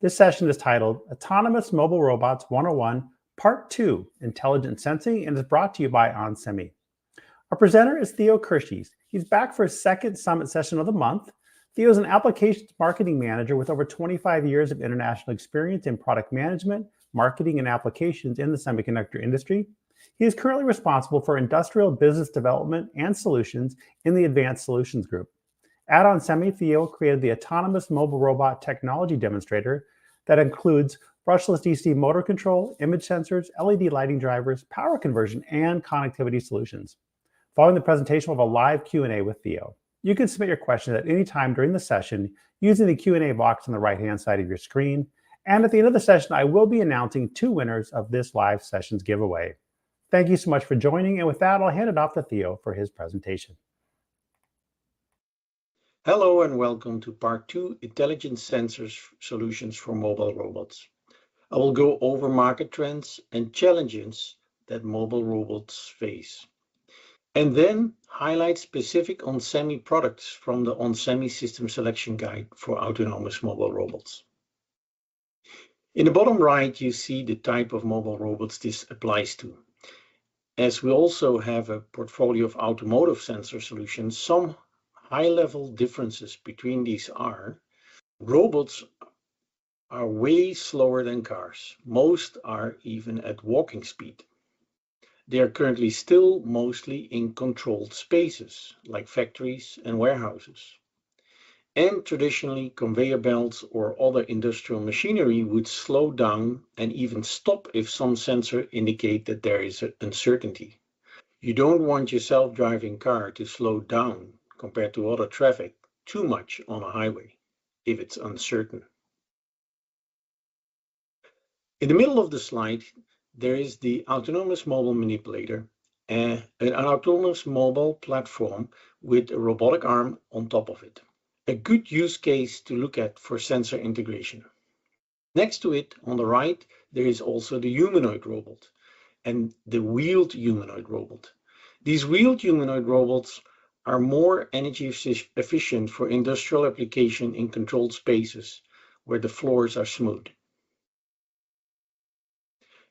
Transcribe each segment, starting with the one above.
This session is titled Autonomous Mobile Robots 101, Part 2, Intelligent Sensing, and is brought to you by onsemi. Our presenter is Theo Kersjes. He's back for his second summit session of the month. Theo is an applications marketing manager with over 25 years of international experience in product management, marketing, and applications in the semiconductor industry. He is currently responsible for industrial business development and solutions in the Advanced Solutions Group. At onsemi, Theo created the autonomous mobile robot technology demonstrator that includes brushless DC motor control, image sensors, LED lighting drivers, power conversion, and connectivity solutions. Following the presentation, we'll have a live Q&A with Theo. You can submit your questions at any time during the session using the Q&A box on the right-hand side of your screen. And at the end of the session, I will be announcing 2 winners of this live sessions giveaway. Thank you so much for joining. And with that, I'll hand it off to Theo for his presentation. Hello and welcome to Part 2, Intelligent Sensors Solutions for Mobile Robots. I will go over market trends and challenges that mobile robots face, and then highlight specific onsemi products from the onsemi system selection guide for autonomous mobile robots. In the bottom right, you see the type of mobile robots this applies to. As we also have a portfolio of automotive sensor solutions, some high-level differences between these are: robots are way slower than cars. Most are even at walking speed. They are currently still mostly in controlled spaces, like factories and warehouses. And traditionally, conveyor belts or other industrial machinery would slow down and even stop if some sensor indicate that there is uncertainty. You don't want your self-driving car to slow down compared to other traffic too much on a highway if it's uncertain. In the middle of the slide, there is the autonomous mobile manipulator, an autonomous mobile platform with a robotic arm on top of it. A good use case to look at for sensor integration. Next to it, on the right, there is also the humanoid robot and the wheeled humanoid robot. These wheeled humanoid robots are more energy efficient for industrial application in controlled spaces where the floors are smooth.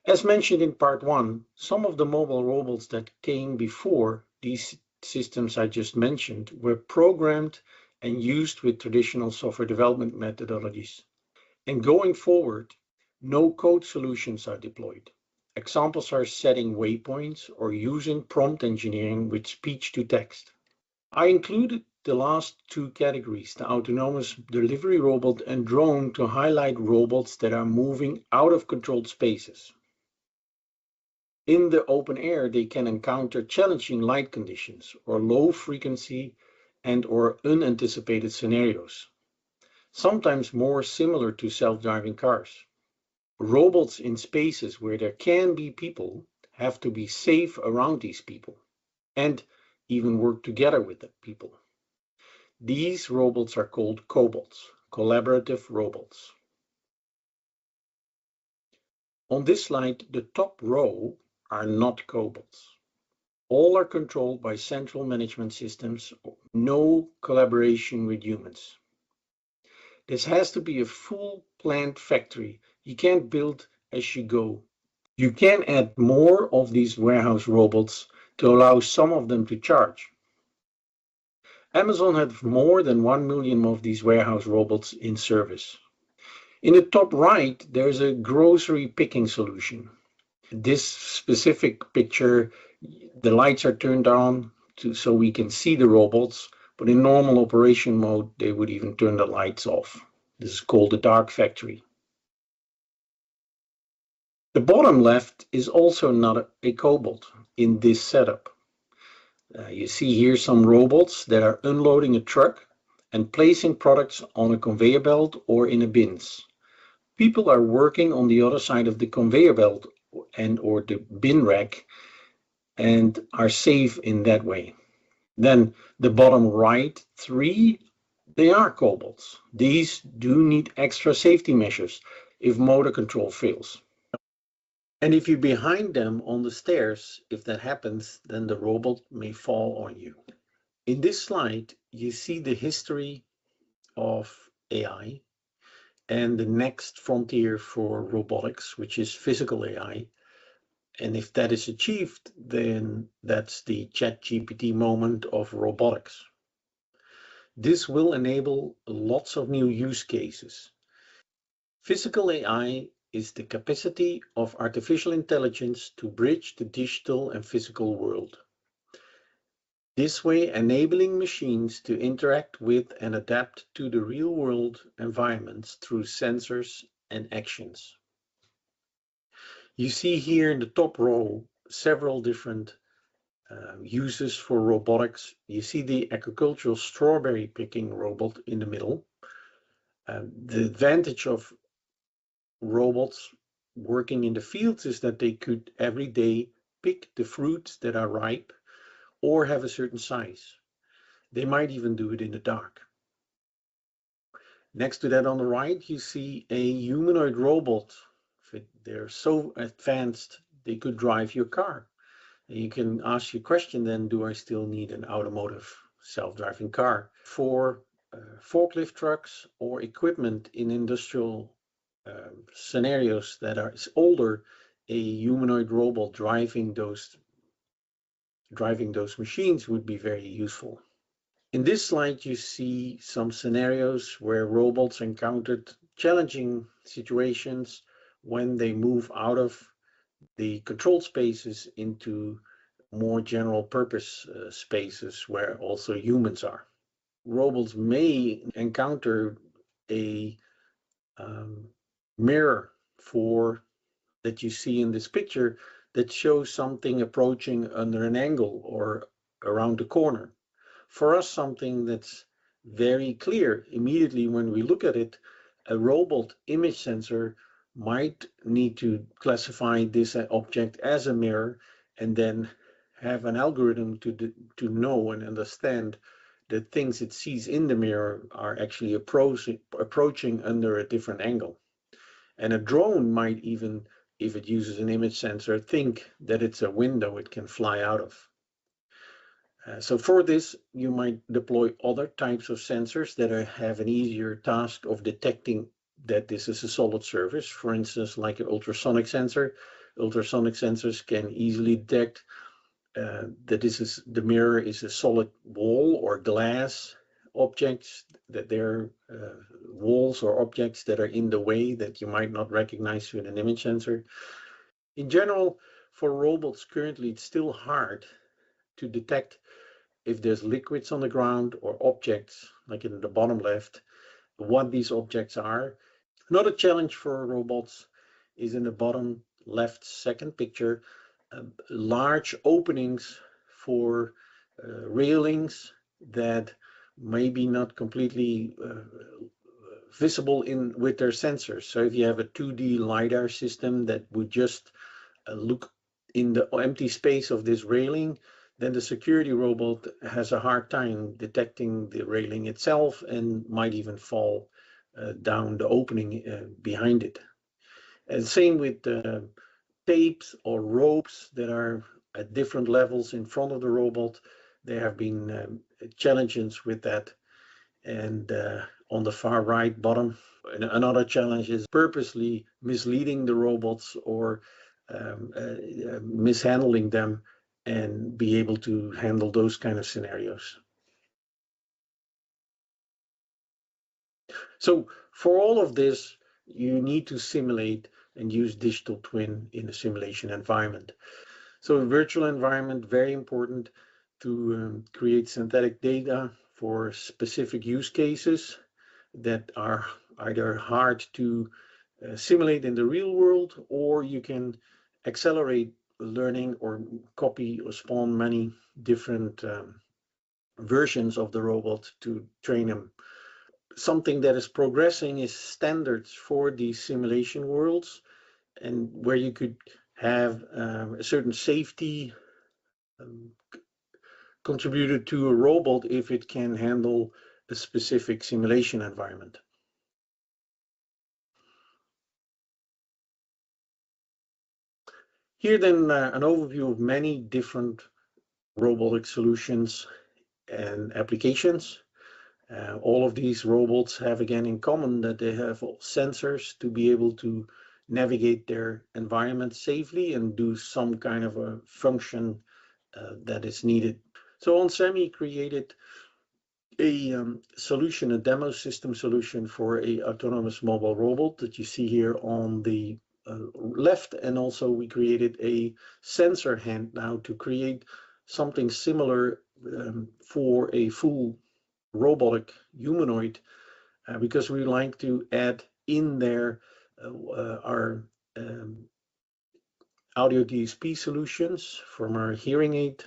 As mentioned in part 1, some of the mobile robots that came before these systems I just mentioned were programmed and used with traditional software development methodologies. And going forward, no-code solutions are deployed. Examples are setting waypoints or using prompt engineering with speech to text. I included the last 2 categories, the autonomous delivery robot and drone, to highlight robots that are moving out of controlled spaces. In the open air, they can encounter challenging light conditions or low frequency and/or unanticipated scenarios, sometimes more similar to self-driving cars. Robots in spaces where there can be people have to be safe around these people and even work together with the people. These robots are called cobots, collaborative robots. On this slide, the top row are not cobots. All are controlled by central management systems, no collaboration with humans. This has to be a full planned factory. You can't build as you go. You can add more of these warehouse robots to allow some of them to charge. Amazon has more than 1 million of these warehouse robots in service. In the top right, there's a grocery picking solution. This specific picture, the lights are turned on so we can see the robots, but in normal operation mode, they would even turn the lights off. This is called the dark factory. The bottom left is also not a cobot in this setup. You see here some robots that are unloading a truck and placing products on a conveyor belt or in a bins. People are working on the other side of the conveyor belt or the bin rack and are safe in that way. Then the bottom right 3, they are cobots. These do need extra safety measures if motor control fails. And if you're behind them on the stairs, if that happens, then the robot may fall on you. In this slide, you see the history of AI. and the next frontier for robotics, which is physical AI. And if that is achieved, then that's the ChatGPT moment of robotics. This will enable lots of new use cases. Physical AI is the capacity of artificial intelligence to bridge the digital and physical world. This way, enabling machines to interact with and adapt to the real-world environments through sensors and actions. You see here in the top row several different uses for robotics. You see the agricultural strawberry picking robot in the middle. The advantage of robots working in the fields is that they could every day pick the fruits that are ripe or have a certain size. They might even do it in the dark. Next to that on the right, you see a humanoid robot. They're so advanced, they could drive your car. And you can ask your question then, do I still need an automotive self-driving car? For forklift trucks or equipment in industrial scenarios that are older, a humanoid robot driving those machines would be very useful. In this slide, you see some scenarios where robots encountered challenging situations when they move out of the controlled spaces into more general purpose spaces where also humans are. Robots may encounter a mirror that you see in this picture that shows something approaching under an angle or around the corner. For us, something that's very clear immediately when we look at it, a robot image sensor might need to classify this object as a mirror and then have an algorithm to know and understand that things it sees in the mirror are actually approaching under a different angle. And a drone might even, if it uses an image sensor, think that it's a window it can fly out of. So for this, you might deploy other types of sensors that have an easier task of detecting that this is a solid surface. For instance, like an ultrasonic sensor. Ultrasonic sensors can easily detect that the mirror is a solid wall or glass objects, that they're walls or objects that are in the way that you might not recognize with an image sensor. In general, for robots currently, it's still hard to detect if there's liquids on the ground or objects, like in the bottom left, what these objects are. Another challenge for robots is in the bottom left second picture, large openings for railings that may be not completely visible with their sensors. So if you have a 2D LiDAR system that would just look in the empty space of this railing, then the security robot has a hard time detecting the railing itself and might even fall down the opening behind it. And same with tapes or ropes that are at different levels in front of the robot. There have been challenges with that. And on the far right bottom, another challenge is purposely misleading the robots or mishandling them and be able to handle those kind of scenarios. So for all of this, you need to simulate and use digital twin in a simulation environment. So a virtual environment, very important to create synthetic data for specific use cases that are either hard to simulate in the real world, or you can accelerate learning or copy or spawn many different versions of the robot to train them. Something that is progressing is standards for these simulation worlds, and where you could have a certain safety contributed to a robot if it can handle a specific simulation environment. Here then an overview of many different robotic solutions and applications. All of these robots have again in common that they have sensors to be able to navigate their environment safely and do some kind of a function that is needed. So onsemi created a solution, a demo system solution for a autonomous mobile robot that you see here on the left, and also we created a sensor hand now to create something similar for a full robotic humanoid, because we like to add in there our audio DSP solutions from our hearing aid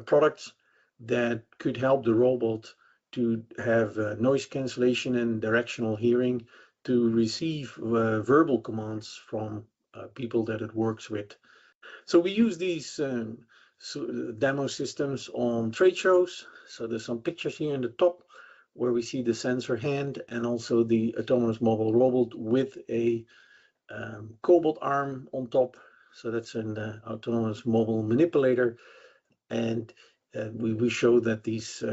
products that could help the robot to have noise cancellation and directional hearing to receive verbal commands from people that it works with. So we use these demo systems on trade shows. So there's some pictures here in the top where we see the sensor hand and also the autonomous mobile robot with a cobalt arm on top. So that's an autonomous mobile manipulator. And we show that these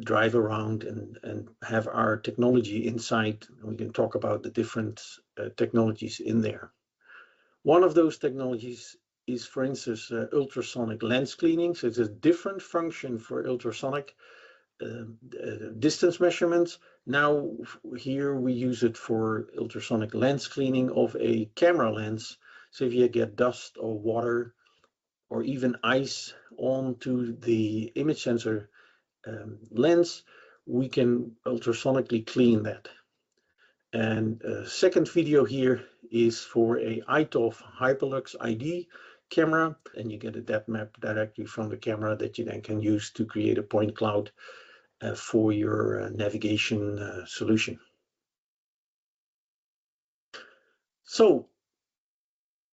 drive around and have our technology inside. And we can talk about the different technologies in there. One of those technologies is, for instance, ultrasonic lens cleaning. So it's a different function for ultrasonic distance measurements. Now here we use it for ultrasonic lens cleaning of a camera lens. So if you get dust or water or even ice onto the image sensor lens, we can ultrasonically clean that. And second video here is for a iToF Hyperlux ID camera, and you get a depth map directly from the camera that you then can use to create a point cloud for your navigation solution. So,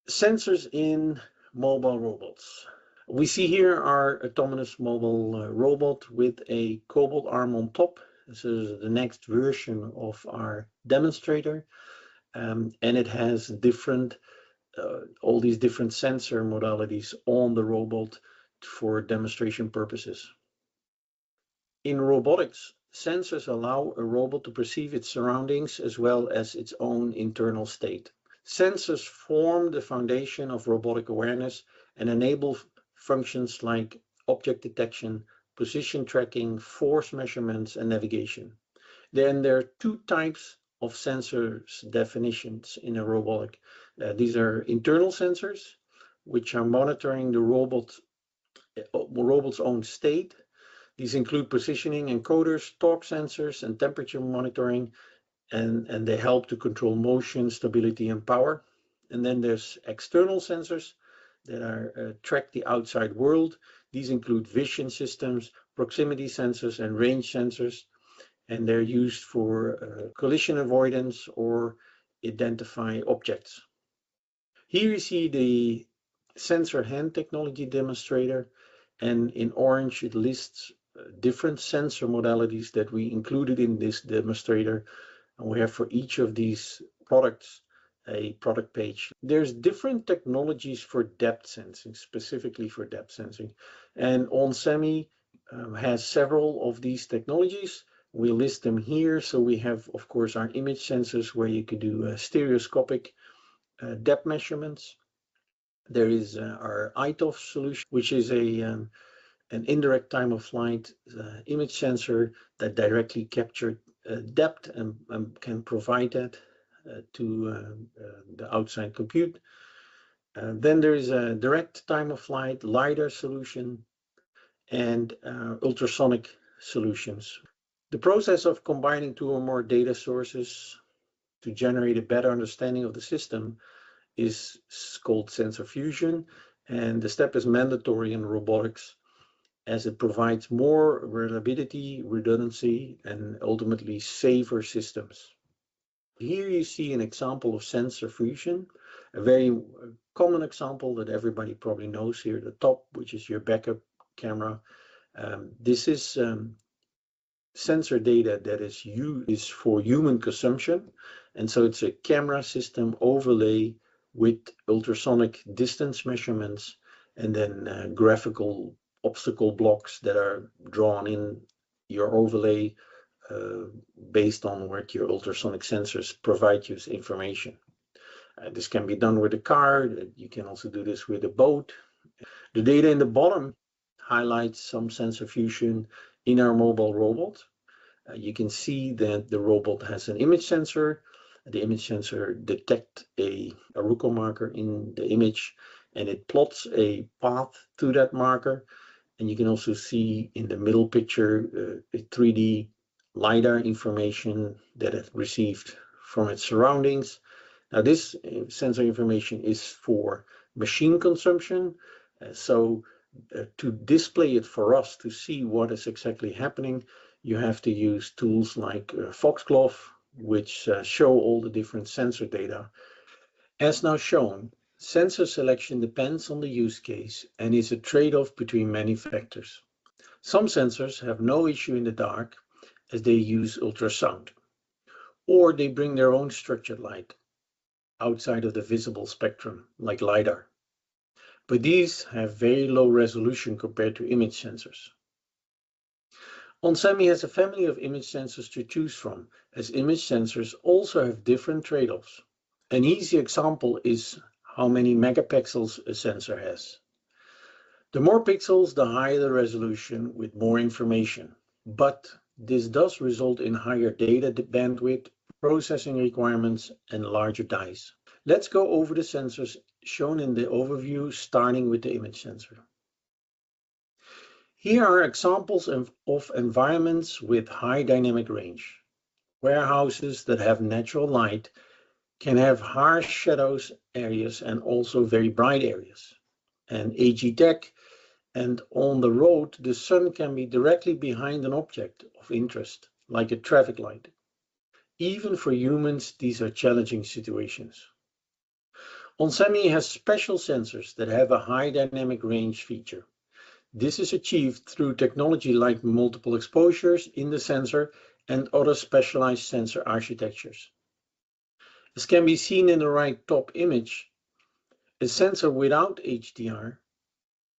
sensors in mobile robots. We see here our autonomous mobile robot with a cobalt arm on top. This is the next version of our demonstrator, and it has different all these different sensor modalities on the robot for demonstration purposes. In robotics, sensors allow a robot to perceive its surroundings as well as its own internal state. Sensors form the foundation of robotic awareness and enable functions like object detection, position tracking, force measurements, and navigation. Then there are two types of sensors definitions in a robotic. These are internal sensors, which are monitoring the robot's own state. These include positioning encoders, torque sensors, and temperature monitoring, and they help to control motion, stability, and power. And then there's external sensors that are track the outside world. These include vision systems, proximity sensors, and range sensors, and they're used for collision avoidance or identify objects. Here you see the sensor hand technology demonstrator, and in orange it lists different sensor modalities that we included in this demonstrator, and we have for each of these products a product page. There's different technologies for depth sensing, specifically for depth sensing, and onsemi has several of these technologies. We list them here. So we have, of course, our image sensors where you could do stereoscopic depth measurements. There is our iToF solution, which is an indirect time of flight image sensor that directly captures depth and can provide that to the outside compute. Then there is a direct time of flight LiDAR solution and ultrasonic solutions. The process of combining two or more data sources to generate a better understanding of the system is called sensor fusion, and the step is mandatory in robotics as it provides more reliability, redundancy, and ultimately safer systems. Here you see an example of sensor fusion, a very common example that everybody probably knows here at the top, which is your backup camera. This is sensor data that is used for human consumption, and so it's a camera system overlay with ultrasonic distance measurements and then graphical obstacle blocks that are drawn in your overlay based on what your ultrasonic sensors provide you information. This can be done with a car. You can also do this with a boat. The data in the bottom highlights some sensor fusion in our mobile robot. You can see that the robot has an image sensor. The image sensor detects a RUCO marker in the image, and it plots a path to that marker. And you can also see in the middle picture a 3D LiDAR information that it received from its surroundings. Now this sensor information is for machine consumption. So to display it for us to see what is exactly happening, you have to use tools like Foxglove, which show all the different sensor data. As now shown, sensor selection depends on the use case and is a trade-off between many factors. Some sensors have no issue in the dark as they use ultrasound, or they bring their own structured light outside of the visible spectrum, like LiDAR. But these have very low resolution compared to image sensors. onsemi has a family of image sensors to choose from, as image sensors also have different trade-offs. An easy example is how many megapixels a sensor has. The more pixels, the higher the resolution with more information, but this does result in higher data bandwidth, processing requirements, and larger dies. Let's go over the sensors shown in the overview, starting with the image sensor. Here are examples of environments with high dynamic range. Warehouses that have natural light can have harsh shadows areas and also very bright areas. And AG Tech, and on the road, the sun can be directly behind an object of interest, like a traffic light. Even for humans, these are challenging situations. onsemi has special sensors that have a high dynamic range feature. This is achieved through technology like multiple exposures in the sensor and other specialized sensor architectures. As can be seen in the right top image, a sensor without HDR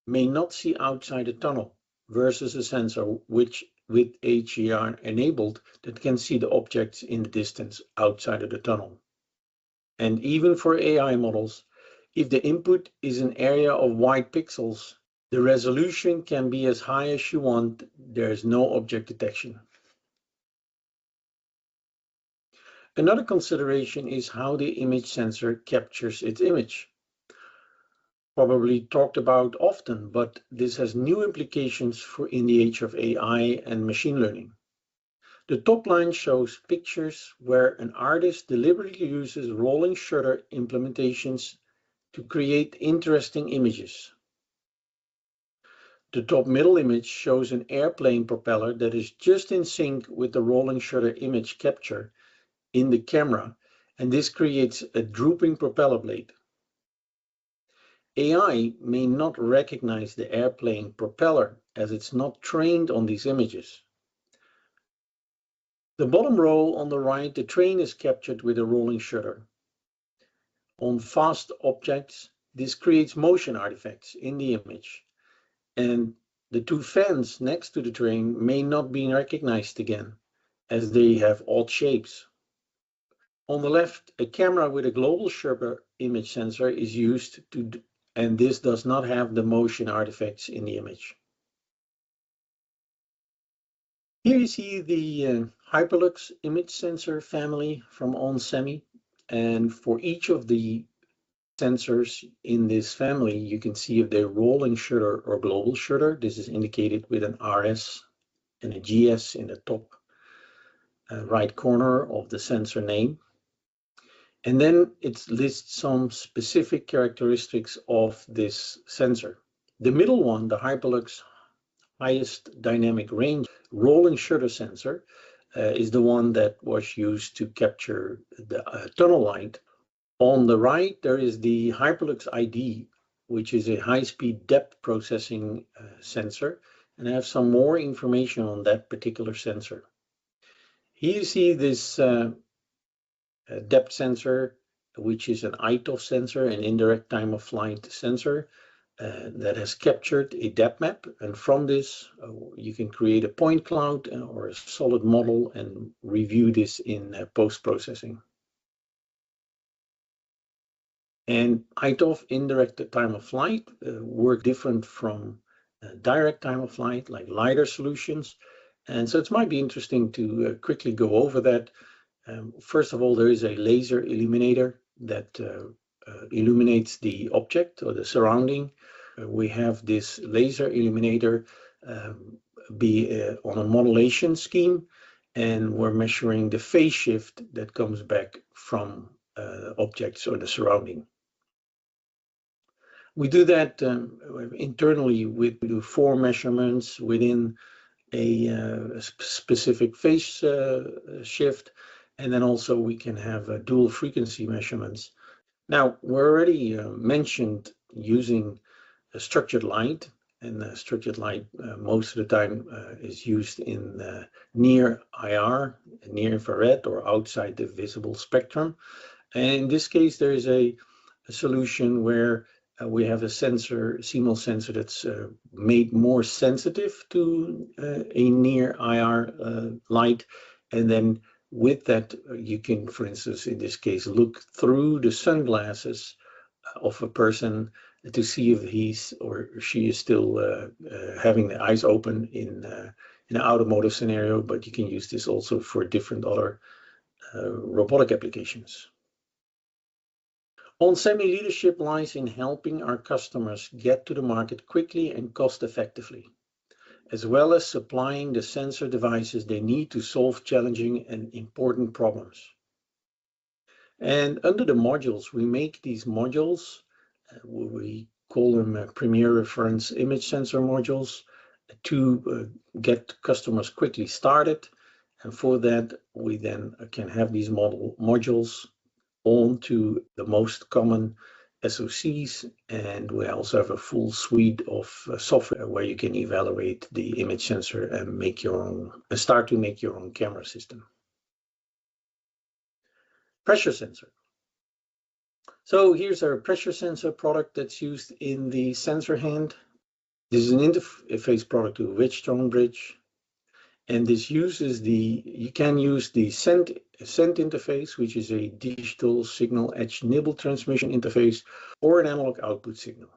may not see outside a tunnel versus a sensor which with HDR enabled that can see the objects in the distance outside of the tunnel. And even for AI models, if the input is an area of white pixels, the resolution can be as high as you want. There is no object detection. Another consideration is how the image sensor captures its image. Probably talked about often, but this has new implications for in the age of AI and machine learning. The top line shows pictures where an artist deliberately uses rolling shutter implementations to create interesting images. The top middle image shows an airplane propeller that is just in sync with the rolling shutter image capture in the camera, and this creates a drooping propeller blade. AI may not recognize the airplane propeller as it's not trained on these images. The bottom row on the right, the train is captured with a rolling shutter. On fast objects, this creates motion artifacts in the image, and the two fans next to the train may not be recognized again, as they have odd shapes. On the left, a camera with a global shutter image sensor is used and this does not have the motion artifacts in the image. Here you see the Hyperlux image sensor family from onsemi, and for each of the sensors in this family, you can see if they're rolling shutter or global shutter. This is indicated with an RS and a GS in the top right corner of the sensor name. And then it lists some specific characteristics of this sensor. The middle one, the Hyperlux highest dynamic range rolling shutter sensor, is the one that was used to capture the tunnel light. On the right, there is the Hyperlux ID, which is a high-speed depth processing sensor, and I have some more information on that particular sensor. Here you see this depth sensor, which is an ITOF sensor, an indirect time of flight sensor. that has captured a depth map, and from this you can create a point cloud or a solid model and review this in post-processing. And ITOF, indirect time of flight, work different from direct time of flight, like LiDAR solutions. And so it might be interesting to quickly go over that. First of all, there is a laser illuminator that illuminates the object or the surrounding. We have this laser illuminator be on a modulation scheme, and we're measuring the phase shift that comes back from objects or the surrounding. We do that internally. We do 4 measurements within a specific phase shift, and then also we can have dual frequency measurements. Now, we already mentioned using a structured light, and structured light most of the time is used in near IR, near infrared, or outside the visible spectrum. And in this case, there is a solution where we have a sensor, CMOS sensor, that's made more sensitive to a near IR light. And then with that, you can, for instance, in this case, look through the sunglasses of a person to see if he's or she is still having the eyes open in an automotive scenario. But you can use this also for different other robotic applications. onsemi leadership lies in helping our customers get to the market quickly and cost effectively, as well as supplying the sensor devices they need to solve challenging and important problems. And under the modules, we make these modules, we call them Premier Reference Image Sensor modules, to get customers quickly started. And for that, we then can have these modules onto the most common SoCs, and we also have a full suite of software where you can evaluate the image sensor and make your own, start to make your own camera system. Pressure sensor. So here's our pressure sensor product that's used in the sensor hand. This is an interface product to Witchstone bridge. And this uses you can use the send interface, which is a digital signal edge nibble transmission interface, or an analog output signal.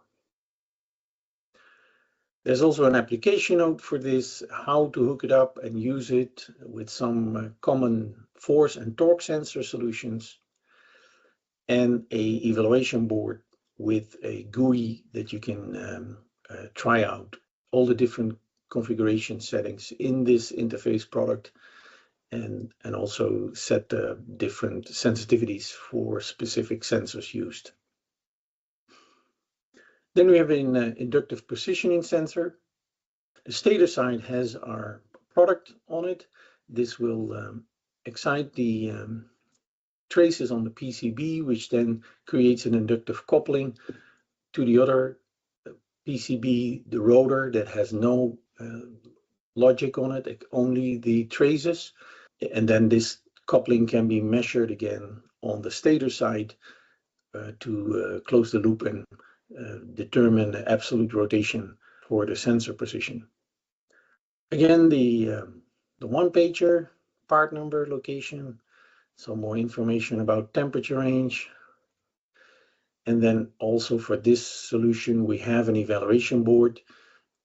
There's also an application note for this, how to hook it up and use it with some common force and torque sensor solutions, and a evaluation board with a GUI that you can try out all the different configuration settings in this interface product, and also set different sensitivities for specific sensors used. Then we have an inductive positioning sensor. The stator side has our product on it. This will excite the traces on the PCB, which then creates an inductive coupling to the other PCB, the rotor, that has no logic on it, only the traces. And then this coupling can be measured again on the stator side to close the loop and determine the absolute rotation for the sensor position. Again, the one-pager, part number, location, some more information about temperature range. And then also for this solution, we have an evaluation board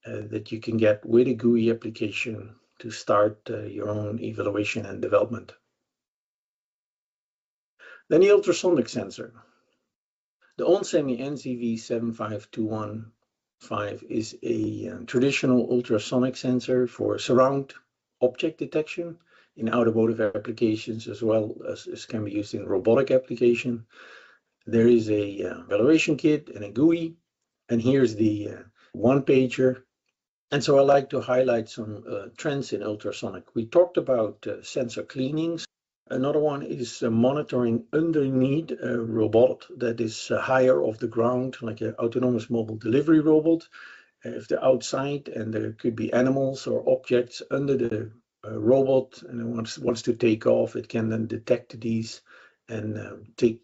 that you can get with a GUI application to start your own evaluation and development. Then the ultrasonic sensor. The onsemi NZV75215 is a traditional ultrasonic sensor for surround object detection in automotive applications, as well as can be used in robotic application. There is a evaluation kit and a GUI, and here's the one-pager. And so I like to highlight some trends in ultrasonic. We talked about sensor cleanings. Another one is monitoring underneath a robot that is higher off the ground, like an autonomous mobile delivery robot. If they're outside and there could be animals or objects under the robot and it wants to take off, it can then detect these and take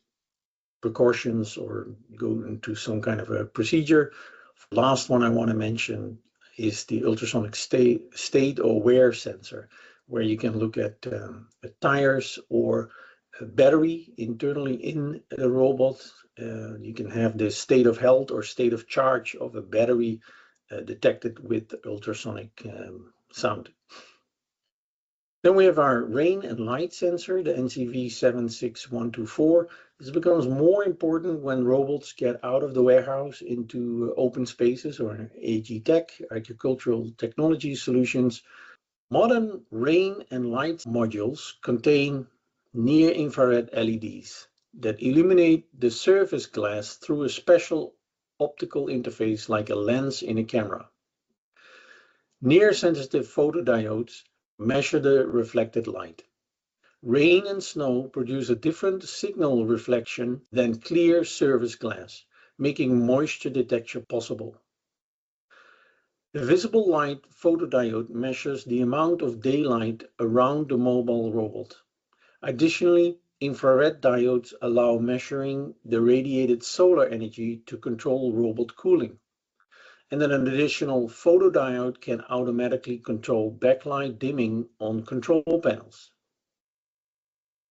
precautions or go into some kind of a procedure Last one I want to mention is the ultrasonic state aware sensor, where you can look at tires or a battery internally in the robot. You can have the state of health or state of charge of a battery detected with ultrasonic sound. Then we have our rain and light sensor, the NCV76124. This becomes more important when robots get out of the warehouse into open spaces or AG Tech, agricultural technology solutions. Modern rain and light modules contain near-infrared LEDs that illuminate the surface glass through a special optical interface like a lens in a camera. Near-sensitive photodiodes measure the reflected light. Rain and snow produce a different signal reflection than clear surface glass, making moisture detection possible. The visible light photodiode measures the amount of daylight around the mobile robot. Additionally, infrared diodes allow measuring the radiated solar energy to control robot cooling. And then an additional photodiode can automatically control backlight dimming on control panels.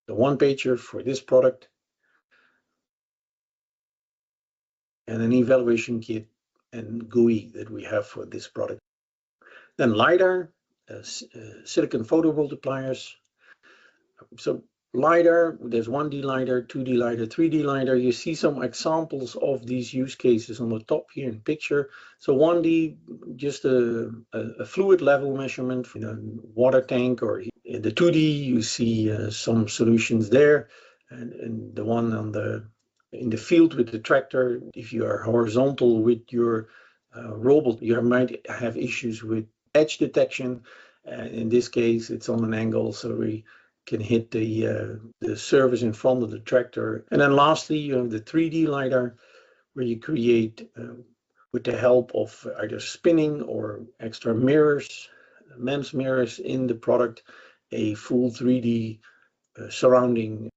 The one-pager for this product, and an evaluation kit and GUI that we have for this product. Then LiDAR, silicon photomultipliers. So LiDAR, there's 1D LiDAR, 2D LiDAR, 3D LiDAR. You see some examples of these use cases on the top here in picture. So 1D, just a fluid level measurement in a water tank, or in the 2D, you see some solutions there. And the one in the field with the tractor, if you are horizontal with your robot, you might have issues with edge detection. In this case, it's on an angle, so we can hit the surface in front of the tractor. And then lastly, you have the 3D LiDAR, where you create, with the help of either spinning or extra mirrors, MEMS mirrors in the product, a full 3D surrounding.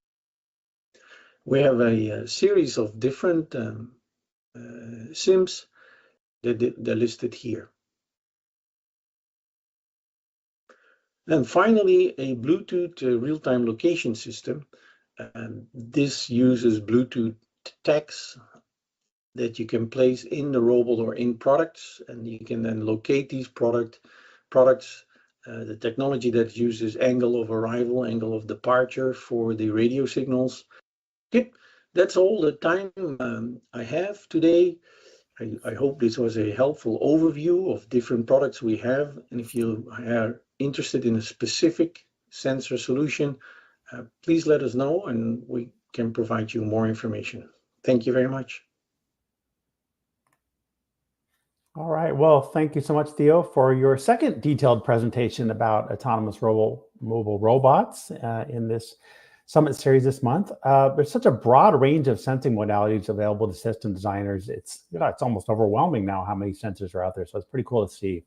We have a series of different SIMs that they're listed here. And finally, a Bluetooth real-time location system. This uses Bluetooth tags that you can place in the robot or in products, and you can then locate these products. The technology that uses angle of arrival, angle of departure for the radio signals. Okay, that's all the time I have today. I hope this was a helpful overview of different products we have. And if you are interested in a specific sensor solution, please let us know and we can provide you more information. Thank you very much. All right. Well, thank you so much, Theo, for your second detailed presentation about autonomous mobile robots in this Summit series this month. There's such a broad range of sensing modalities available to system designers. It's almost overwhelming now how many sensors are out there. So it's pretty cool to see.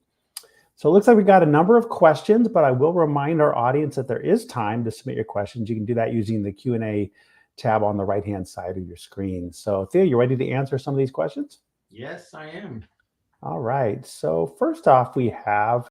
So it looks like we got a number of questions, but I will remind our audience that there is time to submit your questions. You can do that using the Q&A tab on the right-hand side of your screen. So Theo, you ready to answer some of these questions? Yes, I am. All right. So first off, we have